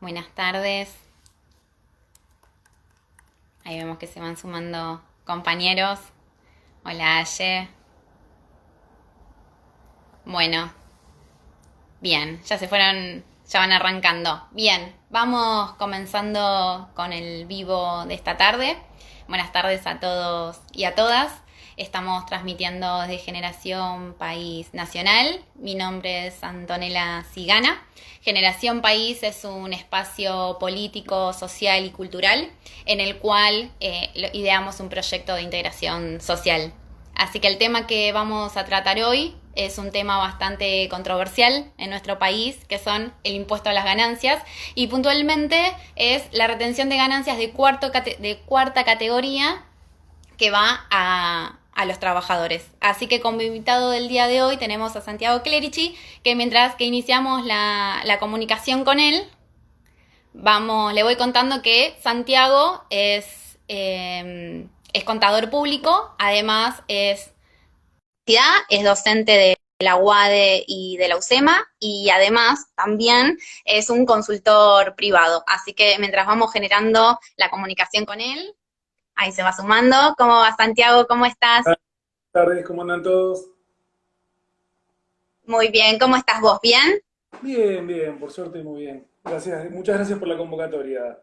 Buenas tardes. Ahí vemos que se van sumando compañeros. Hola, Aye. Bueno, bien, ya se fueron, ya van arrancando. Bien, vamos comenzando con el vivo de esta tarde. Buenas tardes a todos y a todas. Estamos transmitiendo desde Generación País Nacional. Mi nombre es Antonella Cigana. Generación País es un espacio político, social y cultural en el cual ideamos un proyecto de integración social. Así que el tema que vamos a tratar hoy es un tema bastante controversial en nuestro país, que son el impuesto a las ganancias, y puntualmente es la retención de ganancias de cuarta categoría que va a los trabajadores. Así que como invitado del día de hoy tenemos a Santiago Clerici, que mientras que iniciamos la comunicación con él, le voy contando que Santiago es contador público, además es docente de la UADE y de la UCEMA, y además también es un consultor privado. Así que mientras vamos generando la comunicación con él, ahí se va sumando. ¿Cómo va, Santiago? ¿Cómo estás? Buenas tardes, ¿cómo andan todos? Muy bien. ¿Cómo estás vos? ¿Bien? Bien, bien, por suerte muy bien. Gracias, muchas gracias por la convocatoria.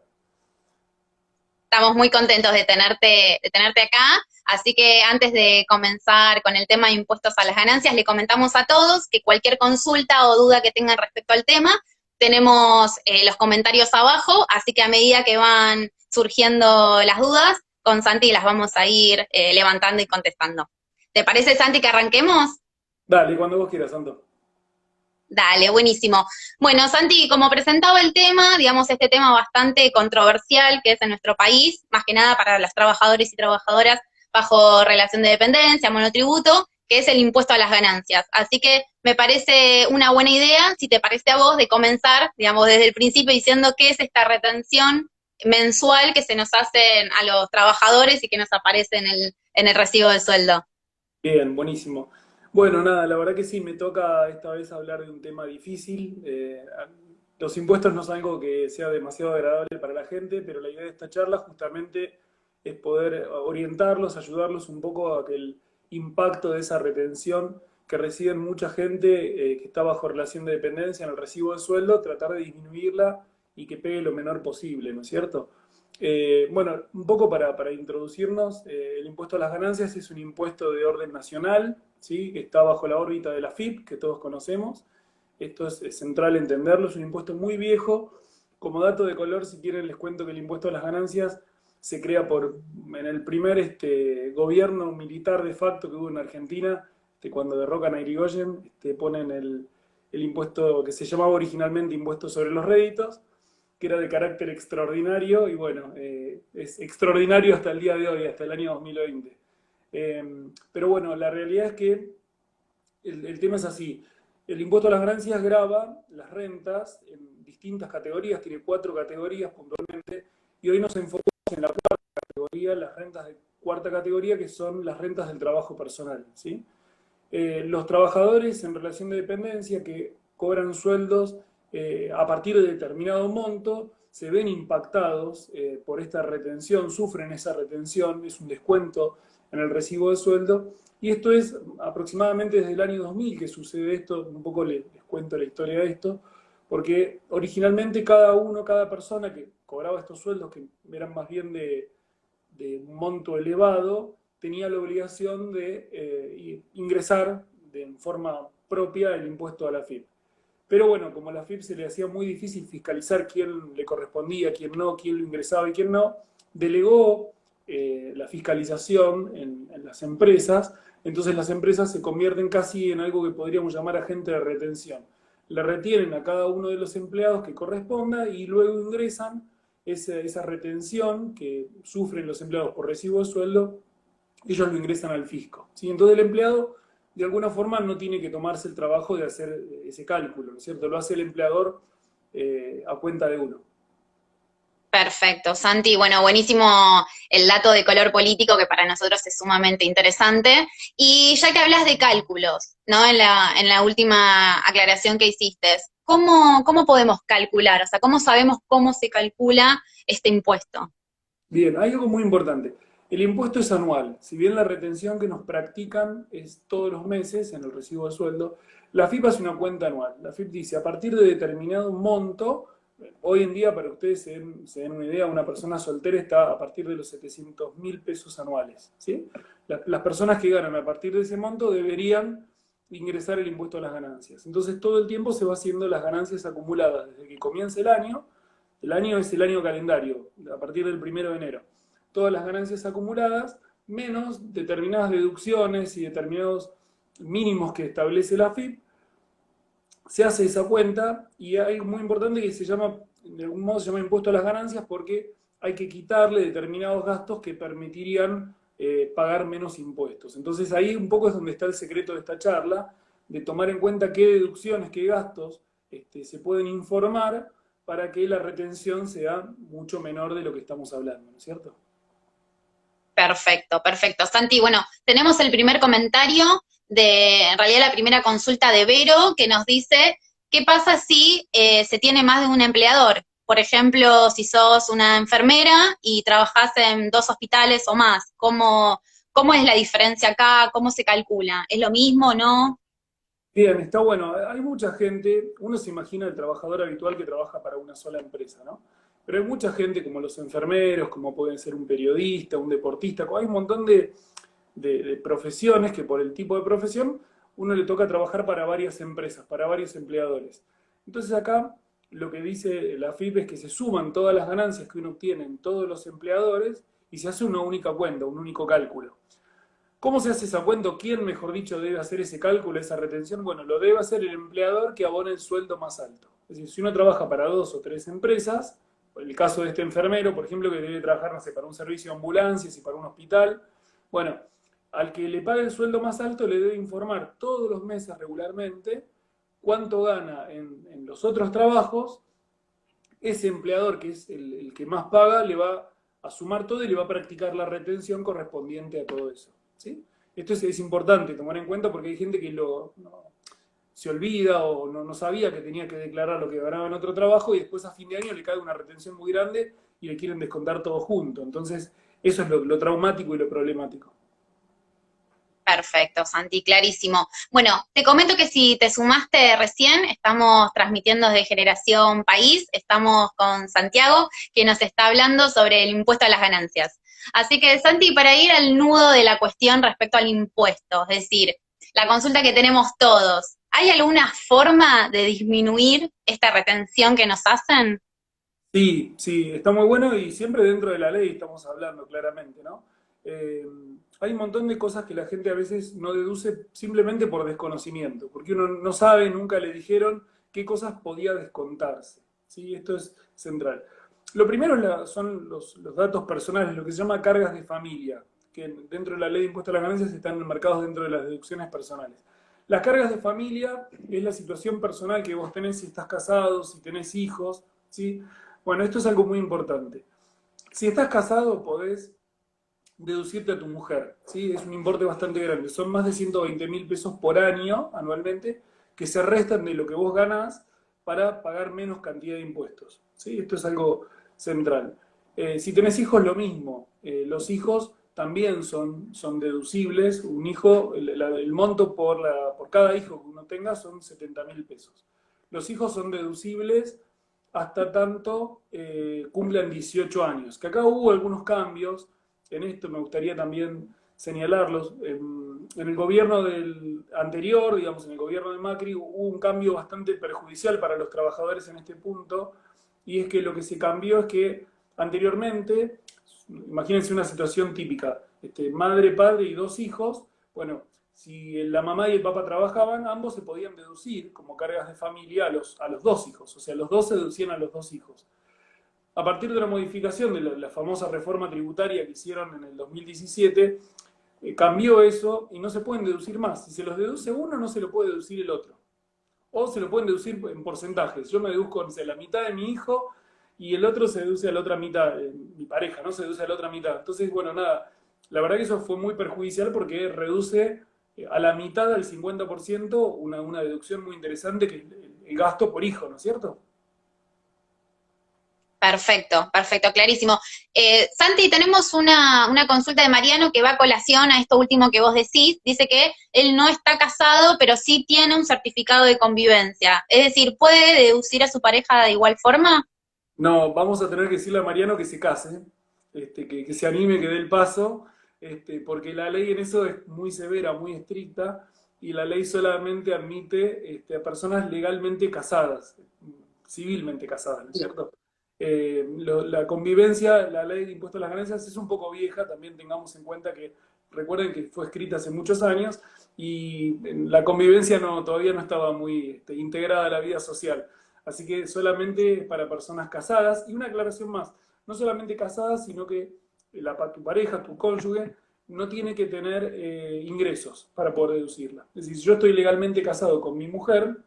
Estamos muy contentos de tenerte acá. Así que antes de comenzar con el tema de impuestos a las ganancias, le comentamos a todos que cualquier consulta o duda que tengan respecto al tema, tenemos los comentarios abajo, así que a medida que van surgiendo las dudas, con Santi las vamos a ir levantando y contestando. ¿Te parece, Santi, que arranquemos? Dale, cuando vos quieras, Santo. Dale, buenísimo. Bueno, Santi, como presentaba el tema, digamos, este tema bastante controversial que es en nuestro país, más que nada para los trabajadores y trabajadoras bajo relación de dependencia, monotributo, que es el impuesto a las ganancias. Así que me parece una buena idea, si te parece a vos, de comenzar, digamos, desde el principio diciendo qué es esta retención mensual que se nos hacen a los trabajadores y que nos aparece en el recibo del sueldo. Bien, buenísimo. Bueno, nada, la verdad que sí, me toca esta vez hablar de un tema difícil. Los impuestos no son algo que sea demasiado agradable para la gente, pero la idea de esta charla justamente es poder orientarlos, ayudarlos un poco a que el impacto de esa retención que reciben mucha gente que está bajo relación de dependencia en el recibo de sueldo, tratar de disminuirla y que pegue lo menor posible, ¿no es cierto? Bueno, un poco para introducirnos, el impuesto a las ganancias es un impuesto de orden nacional, ¿sí? Que está bajo la órbita de la FIP, que todos conocemos. Esto es central entenderlo, es un impuesto muy viejo. Como dato de color, si quieren, les cuento que el impuesto a las ganancias se crea en el primer gobierno militar de facto que hubo en Argentina, cuando derrocan a Irigoyen, ponen el impuesto que se llamaba originalmente impuesto sobre los réditos, que era de carácter extraordinario y bueno, es extraordinario hasta el día de hoy, hasta el año 2020. Pero bueno, la realidad es que el tema es así. El impuesto a las ganancias grava las rentas en distintas categorías, tiene cuatro categorías puntualmente, y hoy nos enfocamos en la cuarta categoría, las rentas de cuarta categoría, que son las rentas del trabajo personal, ¿sí? Los trabajadores en relación de dependencia que cobran sueldos a partir de determinado monto se ven impactados por esta retención, sufren esa retención, es un descuento en el recibo de sueldo, y esto es aproximadamente desde el año 2000 que sucede esto, un poco les cuento la historia de esto, porque originalmente cada persona que cobraba estos sueldos, que eran más bien de un monto elevado, tenía la obligación de ingresar de forma propia el impuesto a la FIP. Pero bueno, como a la FIP se le hacía muy difícil fiscalizar quién le correspondía, quién no, quién lo ingresaba y quién no, delegó la fiscalización en las empresas, entonces las empresas se convierten casi en algo que podríamos llamar agente de retención. Le retienen a cada uno de los empleados que corresponda y luego ingresan esa retención que sufren los empleados por recibo de sueldo, ellos lo ingresan al fisco, ¿sí? Entonces el empleado de alguna forma no tiene que tomarse el trabajo de hacer ese cálculo, ¿no es cierto? Lo hace el empleador a cuenta de uno. Perfecto, Santi. Bueno, buenísimo el dato de color político que para nosotros es sumamente interesante. Y ya que hablas de cálculos, ¿no? En la última aclaración que hiciste, ¿cómo podemos calcular? O sea, ¿cómo sabemos cómo se calcula este impuesto? Bien, hay algo muy importante. El impuesto es anual. Si bien la retención que nos practican es todos los meses en el recibo de sueldo, la FIP hace una cuenta anual. La FIP dice, a partir de determinado monto, hoy en día, para que ustedes se den una idea, una persona soltera está a partir de los 700.000 pesos anuales. ¿Sí? Las personas que ganan a partir de ese monto deberían ingresar el impuesto a las ganancias. Entonces todo el tiempo se va haciendo las ganancias acumuladas desde que comienza el año. El año es el año calendario, a partir del 1 de enero. Todas las ganancias acumuladas, menos determinadas deducciones y determinados mínimos que establece la FIP, se hace esa cuenta y hay algo muy importante que se llama, de algún modo se llama impuesto a las ganancias porque hay que quitarle determinados gastos que permitirían pagar menos impuestos. Entonces ahí un poco es donde está el secreto de esta charla, de tomar en cuenta qué deducciones, qué gastos se pueden informar para que la retención sea mucho menor de lo que estamos hablando, ¿no es cierto? Perfecto, perfecto. Santi, bueno, tenemos el primer comentario en realidad la primera consulta de Vero, que nos dice, ¿qué pasa si se tiene más de un empleador? Por ejemplo, si sos una enfermera y trabajás en 2 hospitales o más, ¿cómo es la diferencia acá? ¿Cómo se calcula? ¿Es lo mismo o no? Bien, está bueno. Hay mucha gente, uno se imagina el trabajador habitual que trabaja para una sola empresa, ¿no? Pero hay mucha gente como los enfermeros, como pueden ser un periodista, un deportista, hay un montón de profesiones que por el tipo de profesión uno le toca trabajar para varias empresas, para varios empleadores. Entonces acá lo que dice la FIP es que se suman todas las ganancias que uno obtiene en todos los empleadores y se hace una única cuenta, un único cálculo. ¿Cómo se hace esa cuenta? ¿Quién, mejor dicho, debe hacer ese cálculo, esa retención? Bueno, lo debe hacer el empleador que abona el sueldo más alto. Es decir, si uno trabaja para 2 o 3 empresas, el caso de este enfermero, por ejemplo, que debe trabajar, no sé, para un servicio de ambulancias y para un hospital, bueno, al que le pague el sueldo más alto le debe informar todos los meses regularmente cuánto gana en los otros trabajos. Ese empleador, que es el que más paga, le va a sumar todo y le va a practicar la retención correspondiente a todo eso. ¿Sí? Esto es importante tomar en cuenta porque hay gente que se olvida o no sabía que tenía que declarar lo que ganaba en otro trabajo y después a fin de año le cae una retención muy grande y le quieren descontar todo junto. Entonces, eso es lo traumático y lo problemático. Perfecto, Santi, clarísimo. Bueno, te comento que si te sumaste recién, estamos transmitiendo desde Generación País, estamos con Santiago, que nos está hablando sobre el impuesto a las ganancias. Así que, Santi, para ir al nudo de la cuestión respecto al impuesto, es decir, la consulta que tenemos todos, ¿hay alguna forma de disminuir esta retención que nos hacen? Sí, sí, está muy bueno y siempre dentro de la ley estamos hablando claramente, ¿no? Eh, Hay un montón de cosas que la gente a veces no deduce simplemente por desconocimiento, porque uno no sabe, nunca le dijeron qué cosas podía descontarse, ¿sí? Esto es central. Lo primero son los datos personales, lo que se llama cargas de familia, que dentro de la ley de impuesto a las ganancias están enmarcados dentro de las deducciones personales. Las cargas de familia es la situación personal que vos tenés si estás casado, si tenés hijos, ¿sí? Bueno, esto es algo muy importante. Si estás casado, podés deducirte a tu mujer, ¿sí? Es un importe bastante grande. Son más de 120.000 pesos por año, anualmente, que se restan de lo que vos ganás para pagar menos cantidad de impuestos, ¿sí? Esto es algo central. Si tenés hijos, lo mismo. Los hijos también son deducibles. Un hijo, el monto por cada hijo que uno tenga son 70.000 pesos. Los hijos son deducibles hasta tanto cumplan 18 años. Que acá hubo algunos cambios, en esto me gustaría también señalarlos. En el gobierno del anterior, digamos, en el gobierno de Macri, hubo un cambio bastante perjudicial para los trabajadores en este punto, y es que lo que se cambió es que anteriormente, imagínense una situación típica, madre, padre y 2 hijos, bueno, si la mamá y el papá trabajaban, ambos se podían deducir como cargas de familia a los 2 hijos, o sea, los dos se deducían a los 2 hijos. A partir de la modificación de la famosa reforma tributaria que hicieron en el 2017, cambió eso y no se pueden deducir más. Si se los deduce uno, no se lo puede deducir el otro. O se lo pueden deducir en porcentajes. Yo me deduzco, no sé, la mitad de mi hijo y el otro se deduce a la otra mitad, mi pareja, ¿no? Se deduce a la otra mitad. Entonces, bueno, nada, la verdad que eso fue muy perjudicial porque reduce a la mitad del 50% una deducción muy interesante que es el gasto por hijo, ¿no es cierto? Perfecto, perfecto, clarísimo. Santi, tenemos una consulta de Mariano que va a colación a esto último que vos decís. Dice que él no está casado, pero sí tiene un certificado de convivencia. Es decir, ¿puede deducir a su pareja de igual forma? No, vamos a tener que decirle a Mariano que se case, que se anime, que dé el paso, porque la ley en eso es muy severa, muy estricta, y la ley solamente admite a personas legalmente casadas, civilmente casadas, ¿no es cierto? La convivencia, la ley de impuestos a las ganancias es un poco vieja, también tengamos en cuenta que, recuerden que fue escrita hace muchos años, y la convivencia todavía no estaba muy integrada a la vida social. Así que solamente para personas casadas. Y una aclaración más, no solamente casadas, sino que tu pareja, tu cónyuge, no tiene que tener ingresos para poder deducirla. Es decir, si yo estoy legalmente casado con mi mujer,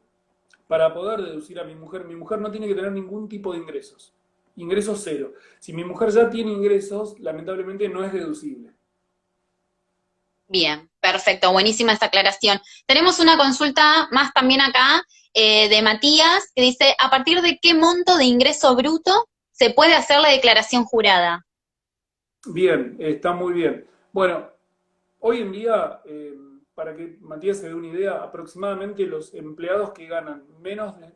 para poder deducir a mi mujer no tiene que tener ningún tipo de ingresos. Ingresos cero. Si mi mujer ya tiene ingresos, lamentablemente no es deducible. Bien, perfecto, buenísima esta aclaración. Tenemos una consulta más también acá de Matías que dice, ¿a partir de qué monto de ingreso bruto se puede hacer la declaración jurada? Bien, está muy bien. Bueno, hoy en día, para que Matías se dé una idea, aproximadamente los empleados que ganan menos de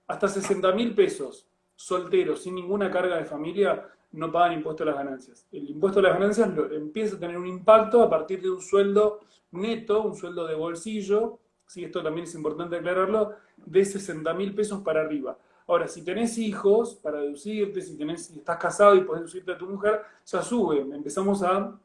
hasta 60.000 pesos, solteros, sin ninguna carga de familia, no pagan impuesto a las ganancias. El impuesto a las ganancias empieza a tener un impacto a partir de un sueldo neto, un sueldo de bolsillo, ¿sí? Esto también es importante aclararlo, de 60.000 pesos para arriba. Ahora, si tenés hijos, para deducirte, si estás casado y podés deducirte a tu mujer, ya sube. Empezamos a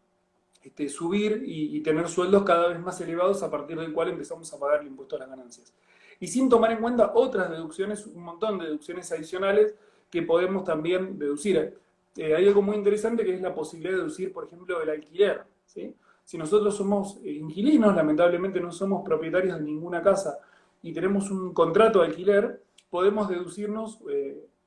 subir y tener sueldos cada vez más elevados a partir del cual empezamos a pagar el impuesto a las ganancias. Y sin tomar en cuenta otras deducciones, un montón de deducciones adicionales que podemos también deducir. Hay algo muy interesante que es la posibilidad de deducir, por ejemplo, el alquiler. ¿Sí? Si nosotros somos inquilinos, lamentablemente no somos propietarios de ninguna casa y tenemos un contrato de alquiler, podemos deducirnos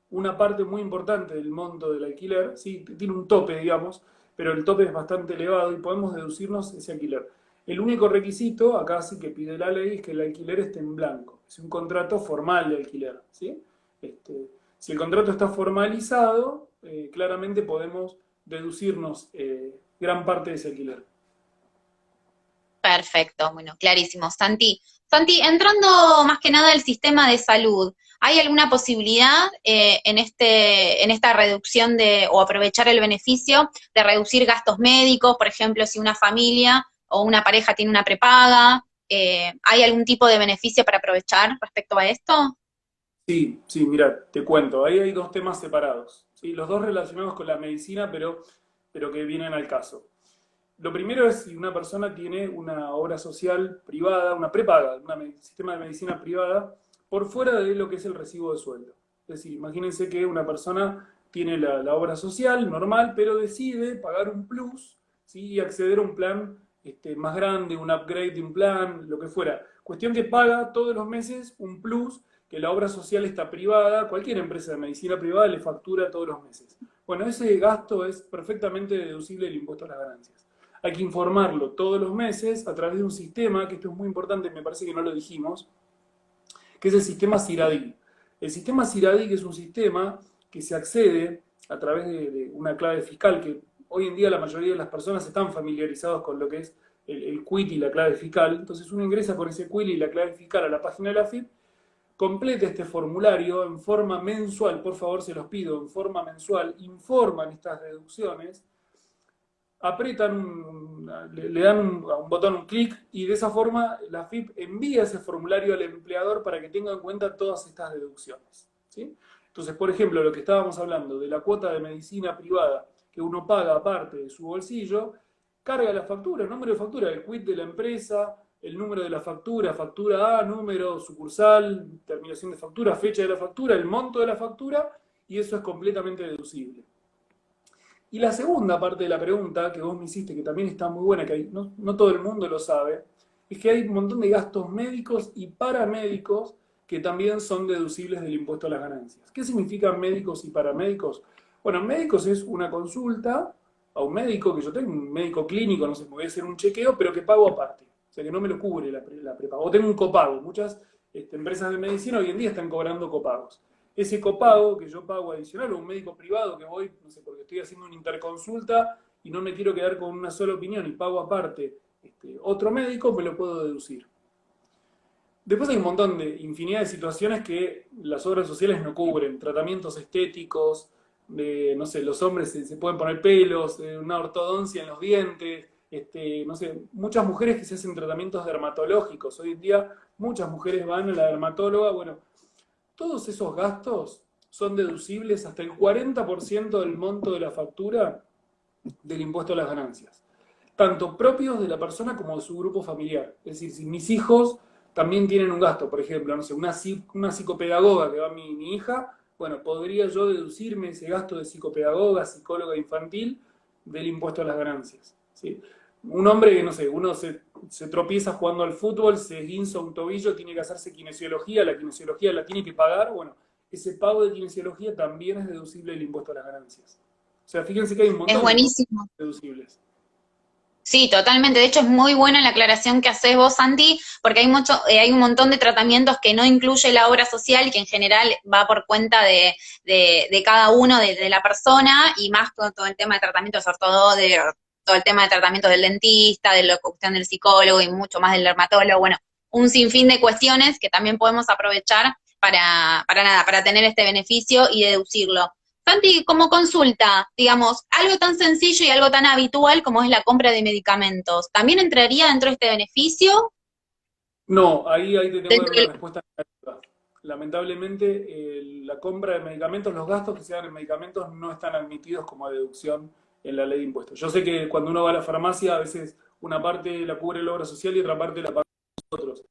una parte muy importante del monto del alquiler, ¿sí? Tiene un tope, digamos, pero el tope es bastante elevado y podemos deducirnos ese alquiler. El único requisito, acá sí que pide la ley, es que el alquiler esté en blanco. Es un contrato formal de alquiler. ¿Sí? Si el contrato está formalizado, claramente podemos deducirnos gran parte de ese alquiler. Perfecto, bueno, clarísimo. Santi, Santi, entrando más que nada al sistema de salud, ¿hay alguna posibilidad en esta reducción o aprovechar el beneficio de reducir gastos médicos? Por ejemplo, si una familia o una pareja tiene una prepaga, ¿hay algún tipo de beneficio para aprovechar respecto a esto? Sí, sí, mira, te cuento. Ahí hay dos temas separados. ¿Sí? Los dos relacionados con la medicina, pero que vienen al caso. Lo primero es si una persona tiene una obra social privada, una prepaga, un sistema de medicina privada, por fuera de lo que es el recibo de sueldo. Es decir, imagínense que una persona tiene la obra social normal, pero decide pagar un plus, ¿sí? Y acceder a un plan más grande, un upgrade de un plan, lo que fuera. Cuestión que paga todos los meses un plus, que la obra social está privada, cualquier empresa de medicina privada le factura todos los meses. Bueno, ese gasto es perfectamente deducible del impuesto a las ganancias. Hay que informarlo todos los meses a través de un sistema, que esto es muy importante, me parece que no lo dijimos, que es el sistema CIRADIC. El sistema CIRADIC es un sistema que se accede a través de una clave fiscal, que hoy en día la mayoría de las personas están familiarizados con lo que es el CUIT y la clave fiscal. Entonces uno ingresa con ese CUIT y la clave fiscal a la página de la AFIP, complete este formulario en forma mensual, por favor se los pido, en forma mensual, informan estas deducciones, le dan a un botón, un clic, y de esa forma la AFIP envía ese formulario al empleador para que tenga en cuenta todas estas deducciones. ¿Sí? Entonces, por ejemplo, lo que estábamos hablando de la cuota de medicina privada que uno paga aparte de su bolsillo, carga la factura, el número de factura, el quit de la empresa, el número de la factura, factura A, número, sucursal, terminación de factura, fecha de la factura, el monto de la factura, y eso es completamente deducible. Y la segunda parte de la pregunta que vos me hiciste, que también está muy buena, que no todo el mundo lo sabe, es que hay un montón de gastos médicos y paramédicos que también son deducibles del impuesto a las ganancias. ¿Qué significan médicos y paramédicos? Bueno, médicos es una consulta a un médico que yo tengo, un médico clínico, no sé, me voy a hacer un chequeo, pero que pago aparte. O sea que no me lo cubre la prepago. O tengo un copago. Muchas empresas de medicina hoy en día están cobrando copagos. Ese copago que yo pago adicional, o un médico privado que voy, no sé, porque estoy haciendo una interconsulta y no me quiero quedar con una sola opinión y pago aparte otro médico, me lo puedo deducir. Después hay un montón de infinidad de situaciones que las obras sociales no cubren. Tratamientos estéticos, no sé, los hombres se pueden poner pelos, una ortodoncia en los dientes, no sé, muchas mujeres que se hacen tratamientos dermatológicos. Hoy en día muchas mujeres van a la dermatóloga. Bueno, todos esos gastos son deducibles hasta el 40% del monto de la factura del impuesto a las ganancias, tanto propios de la persona como de su grupo familiar. Es decir, si mis hijos también tienen un gasto, por ejemplo, no sé, una psicopedagoga que va mi hija, bueno, podría yo deducirme ese gasto de psicopedagoga, psicóloga infantil, del impuesto a las ganancias. ¿Sí? Un hombre que, no sé, uno se tropieza jugando al fútbol, se esguinza un tobillo, tiene que hacerse kinesiología, la kinesiología la tiene que pagar, bueno, ese pago de kinesiología también es deducible del impuesto a las ganancias. O sea, fíjense que hay un Es montón de cosas buenísimo. deducibles. Sí, totalmente. De hecho, es muy buena la aclaración que haces vos, Santi, porque hay un montón de tratamientos que no incluye la obra social, que en general va por cuenta de cada uno, de la persona, y más con todo el tema de tratamientos todo el tema de tratamientos del dentista, de la cuestión del psicólogo y mucho más del dermatólogo. Bueno, un sinfín de cuestiones que también podemos aprovechar para tener este beneficio y deducirlo. Santi, como consulta, digamos, algo tan sencillo y algo tan habitual como es la compra de medicamentos, ¿también entraría dentro de este beneficio? No, ahí te tengo que dar Dentro una del- respuesta negativa. Lamentablemente, la compra de medicamentos, los gastos que se dan en medicamentos no están admitidos como deducción en la ley de impuestos. Yo sé que cuando uno va a la farmacia, a veces una parte la cubre la obra social y otra parte la pagan nosotros.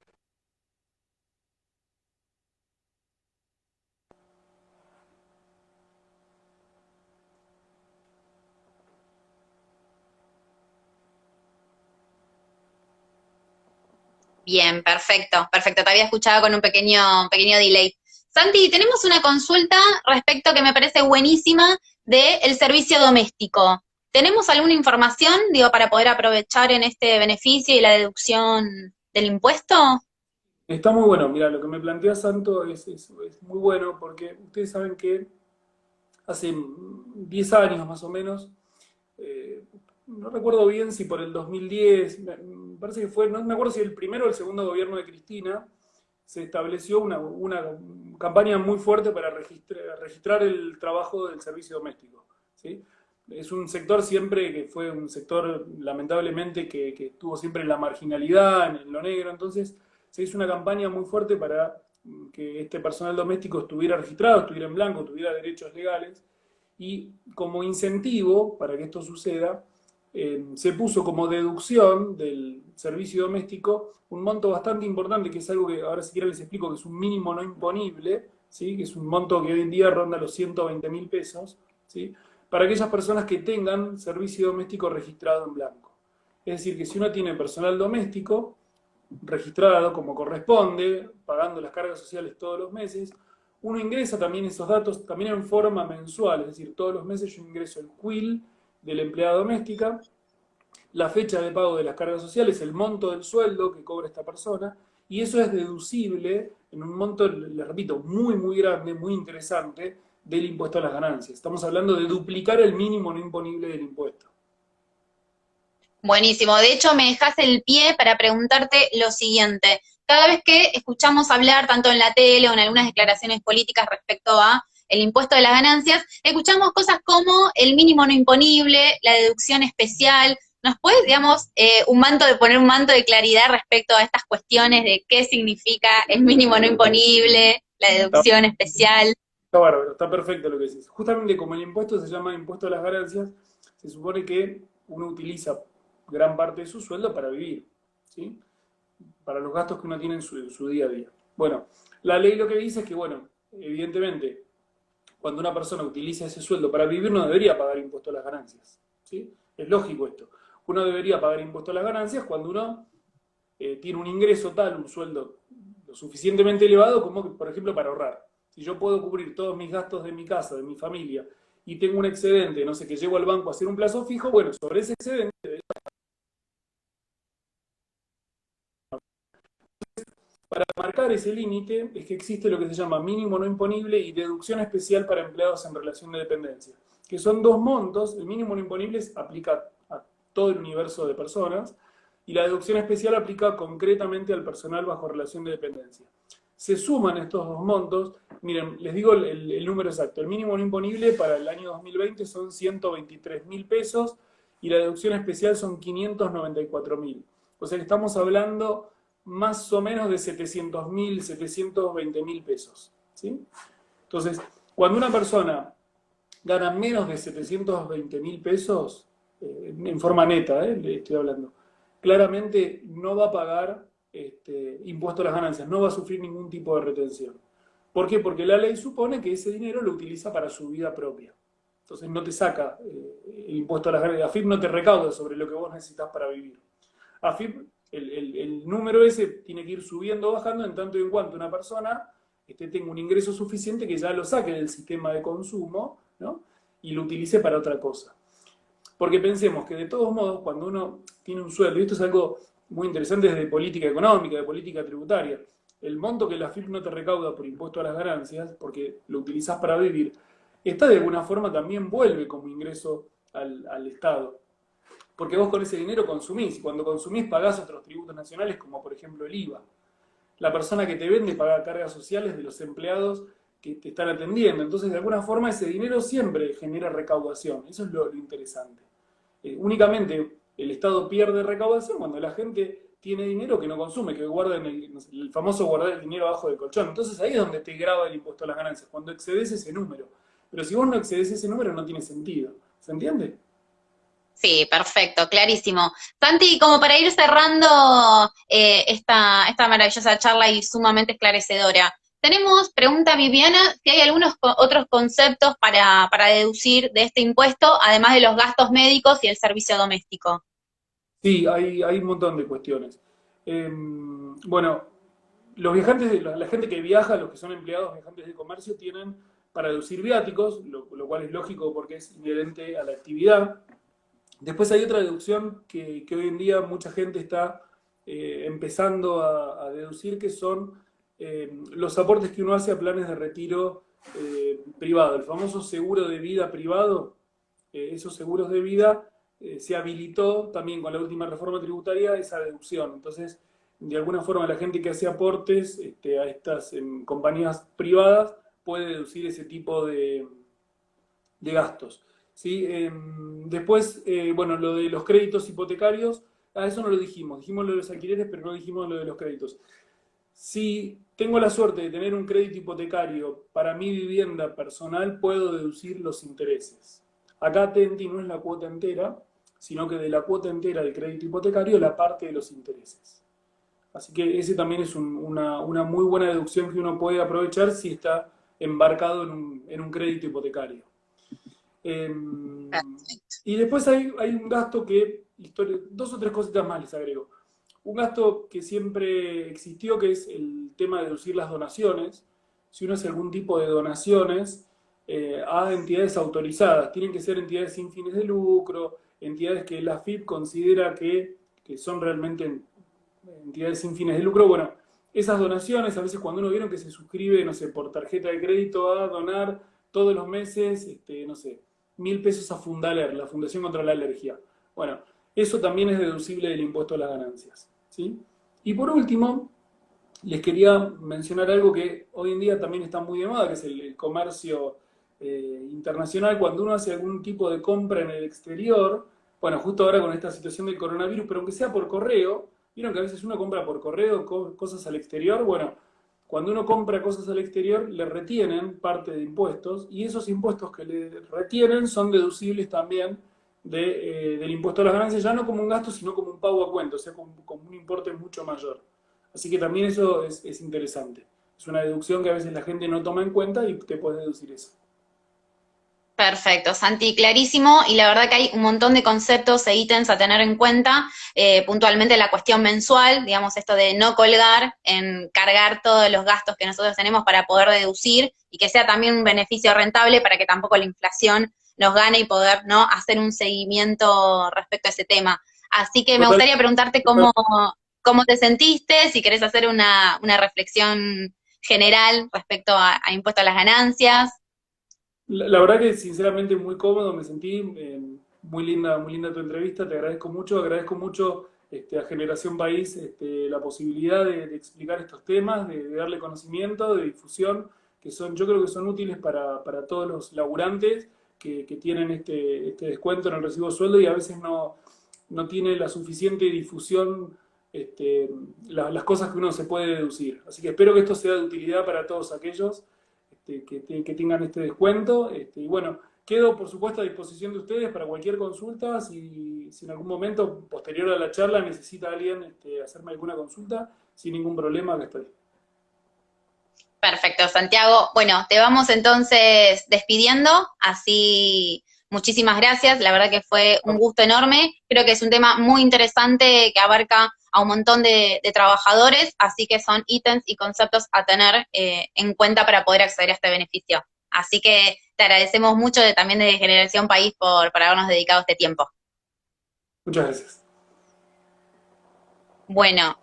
Bien, perfecto, perfecto. Te había escuchado con un pequeño delay. Santi, tenemos una consulta respecto que me parece buenísima del servicio doméstico. ¿Tenemos alguna información, digo, para poder aprovechar en este beneficio y la deducción del impuesto? Está muy bueno, mira, lo que me plantea Santo es muy bueno porque ustedes saben que hace 10 años más o menos, eh, no recuerdo bien si por el 2010, me parece que fue, no me acuerdo si el primero o el segundo gobierno de Cristina, se estableció una campaña muy fuerte para registrar el trabajo del servicio doméstico. ¿Sí? Es un sector siempre que fue un sector lamentablemente que estuvo siempre en la marginalidad, en lo negro, entonces se hizo una campaña muy fuerte para que este personal doméstico estuviera registrado, estuviera en blanco, tuviera derechos legales, y como incentivo para que esto suceda, se puso como deducción del servicio doméstico un monto bastante importante, que es algo que ahora siquiera les explico, que es un mínimo no imponible, ¿sí? Que es un monto que hoy en día ronda los 120.000 pesos, ¿sí? Para aquellas personas que tengan servicio doméstico registrado en blanco. Es decir, que si uno tiene personal doméstico registrado como corresponde, pagando las cargas sociales todos los meses, uno ingresa también esos datos también en forma mensual, es decir, todos los meses yo ingreso el QUIL de la empleada doméstica, la fecha de pago de las cargas sociales, el monto del sueldo que cobra esta persona, y eso es deducible en un monto, les repito, muy, muy grande, muy interesante, del impuesto a las ganancias. Estamos hablando de duplicar el mínimo no imponible del impuesto. Buenísimo. De hecho, me dejas el pie para preguntarte lo siguiente. Cada vez que escuchamos hablar, tanto en la tele o en algunas declaraciones políticas respecto a el impuesto de las ganancias, escuchamos cosas como el mínimo no imponible, la deducción especial. ¿Nos puedes, digamos, poner un manto de claridad respecto a estas cuestiones de qué significa el mínimo no imponible, la Está, deducción especial? está bárbaro, está perfecto lo que decís. Justamente como el impuesto se llama impuesto a las ganancias, se supone que uno utiliza gran parte de su sueldo para vivir, ¿sí? Para los gastos que uno tiene en su día a día. Bueno, la ley lo que dice es que, bueno, evidentemente, cuando una persona utiliza ese sueldo para vivir, no debería pagar impuesto a las ganancias. ¿Sí? Es lógico esto. Uno debería pagar impuesto a las ganancias cuando uno tiene un ingreso tal, un sueldo lo suficientemente elevado como, por ejemplo, para ahorrar. Si yo puedo cubrir todos mis gastos de mi casa, de mi familia, y tengo un excedente, no sé, que llego al banco a hacer un plazo fijo, bueno, sobre ese excedente marcar ese límite es que existe lo que se llama mínimo no imponible y deducción especial para empleados en relación de dependencia, que son dos montos. El mínimo no imponible aplica a todo el universo de personas y la deducción especial aplica concretamente al personal bajo relación de dependencia. Se suman estos dos montos, miren, les digo el número exacto, el mínimo no imponible para el año 2020 son 123.000 pesos y la deducción especial son 594.000. O sea que estamos hablando más o menos de 700.000, 720.000 pesos. ¿Sí? Entonces, cuando una persona gana menos de 720.000 pesos, en forma neta, le estoy hablando, claramente no va a pagar impuesto a las ganancias, no va a sufrir ningún tipo de retención. ¿Por qué? Porque la ley supone que ese dinero lo utiliza para su vida propia. Entonces no te saca el impuesto a las ganancias. AFIP no te recauda sobre lo que vos necesitas para vivir. AFIP, el número ese tiene que ir subiendo o bajando en tanto y en cuanto una persona tenga un ingreso suficiente que ya lo saque del sistema de consumo, ¿no? Y lo utilice para otra cosa. Porque pensemos que de todos modos, cuando uno tiene un sueldo, y esto es algo muy interesante desde política económica, de política tributaria, el monto que la AFIP no te recauda por impuesto a las ganancias, porque lo utilizás para vivir, esta de alguna forma también vuelve como ingreso al Estado. Porque vos con ese dinero consumís, y cuando consumís pagás otros tributos nacionales, como por ejemplo el IVA. La persona que te vende paga cargas sociales de los empleados que te están atendiendo. Entonces, de alguna forma, ese dinero siempre genera recaudación. Eso es lo interesante. Únicamente el Estado pierde recaudación cuando la gente tiene dinero que no consume, que guarda en el famoso guardar el dinero abajo del colchón. Entonces ahí es donde te graba el impuesto a las ganancias, cuando excedes ese número. Pero si vos no excedes ese número no tiene sentido. ¿Se entiende? Sí, perfecto, clarísimo. Santi, como para ir cerrando esta maravillosa charla y sumamente esclarecedora, tenemos, pregunta Viviana, si hay algunos otros conceptos para deducir de este impuesto, además de los gastos médicos y el servicio doméstico. Sí, hay un montón de cuestiones. Bueno, los viajantes, la gente que viaja, los que son empleados viajantes de comercio, tienen para deducir viáticos, lo cual es lógico porque es inherente a la actividad. Después hay otra deducción que hoy en día mucha gente está empezando a deducir, que son los aportes que uno hace a planes de retiro privado, el famoso seguro de vida privado. Esos seguros de vida se habilitó también con la última reforma tributaria esa deducción. Entonces, de alguna forma la gente que hace aportes a estas compañías privadas puede deducir ese tipo de gastos. ¿Sí? Después, bueno, lo de los créditos hipotecarios, eso no lo dijimos lo de los alquileres, pero no dijimos lo de los créditos. Si tengo la suerte de tener un crédito hipotecario para mi vivienda personal, puedo deducir los intereses. Acá atenti no es la cuota entera, sino que de la cuota entera del crédito hipotecario la parte de los intereses. Así que ese también es una muy buena deducción que uno puede aprovechar si está embarcado en un crédito hipotecario. Y después hay un gasto que, dos o tres cositas más les agrego. Un gasto que siempre existió, que es el tema de deducir las donaciones. Si uno hace algún tipo de donaciones a entidades autorizadas, tienen que ser entidades sin fines de lucro, entidades que la AFIP considera que son realmente entidades sin fines de lucro. Bueno, esas donaciones, a veces cuando uno vieron que se suscribe, no sé, por tarjeta de crédito a donar todos los meses, no sé, 1.000 pesos a Fundaler, la Fundación contra la Alergia. Bueno, eso también es deducible del impuesto a las ganancias. ¿Sí? Y por último, les quería mencionar algo que hoy en día también está muy de moda, que es el comercio internacional. Cuando uno hace algún tipo de compra en el exterior, bueno, justo ahora con esta situación del coronavirus, pero aunque sea por correo, vieron que a veces uno compra por correo cosas al exterior. Bueno, cuando uno compra cosas al exterior, le retienen parte de impuestos, y esos impuestos que le retienen son deducibles también del impuesto a las ganancias, ya no como un gasto, sino como un pago a cuenta, o sea, como un importe mucho mayor. Así que también eso es interesante. Es una deducción que a veces la gente no toma en cuenta y te puedes deducir eso. Perfecto, Santi, clarísimo, y la verdad que hay un montón de conceptos e ítems a tener en cuenta, puntualmente la cuestión mensual, digamos esto de no colgar, en cargar todos los gastos que nosotros tenemos para poder deducir y que sea también un beneficio rentable para que tampoco la inflación nos gane y poder, ¿no?, hacer un seguimiento respecto a ese tema. Así que me Total, gustaría preguntarte total. cómo te sentiste, si querés hacer una reflexión general respecto a impuesto a las ganancias. La verdad que sinceramente muy cómodo, me sentí muy linda tu entrevista, te agradezco mucho a Generación País la posibilidad de explicar estos temas, de darle conocimiento, de difusión, yo creo que son útiles para todos los laburantes que tienen este descuento en el recibo de sueldo y a veces no tiene la suficiente difusión las cosas que uno se puede deducir. Así que espero que esto sea de utilidad para todos aquellos que tengan este descuento. Y bueno, quedo por supuesto a disposición de ustedes para cualquier consulta. Si en algún momento posterior a la charla necesita alguien hacerme alguna consulta, sin ningún problema, que estoy. Perfecto, Santiago. Bueno, te vamos entonces despidiendo, así muchísimas gracias, la verdad que fue un gusto enorme, creo que es un tema muy interesante que abarca a un montón de trabajadores, así que son ítems y conceptos a tener en cuenta para poder acceder a este beneficio. Así que te agradecemos mucho también de Generación País por habernos dedicado este tiempo. Muchas gracias. Bueno,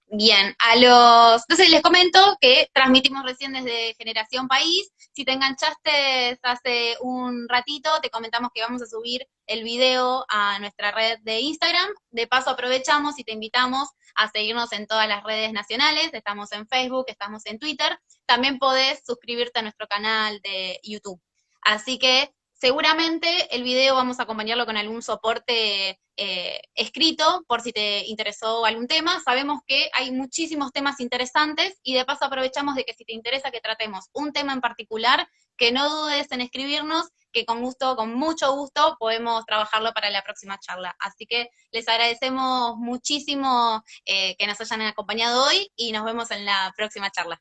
bien, entonces les comento que transmitimos recién desde Generación País. Si te enganchaste hace un ratito, te comentamos que vamos a subir el video a nuestra red de Instagram. De paso aprovechamos y te invitamos a seguirnos en todas las redes nacionales. Estamos en Facebook, estamos en Twitter. También podés suscribirte a nuestro canal de YouTube. Así que seguramente el video vamos a acompañarlo con algún soporte escrito por si te interesó algún tema. Sabemos que hay muchísimos temas interesantes y de paso aprovechamos de que si te interesa que tratemos un tema en particular, que no dudes en escribirnos, que con gusto, con mucho gusto, podemos trabajarlo para la próxima charla. Así que les agradecemos muchísimo que nos hayan acompañado hoy y nos vemos en la próxima charla.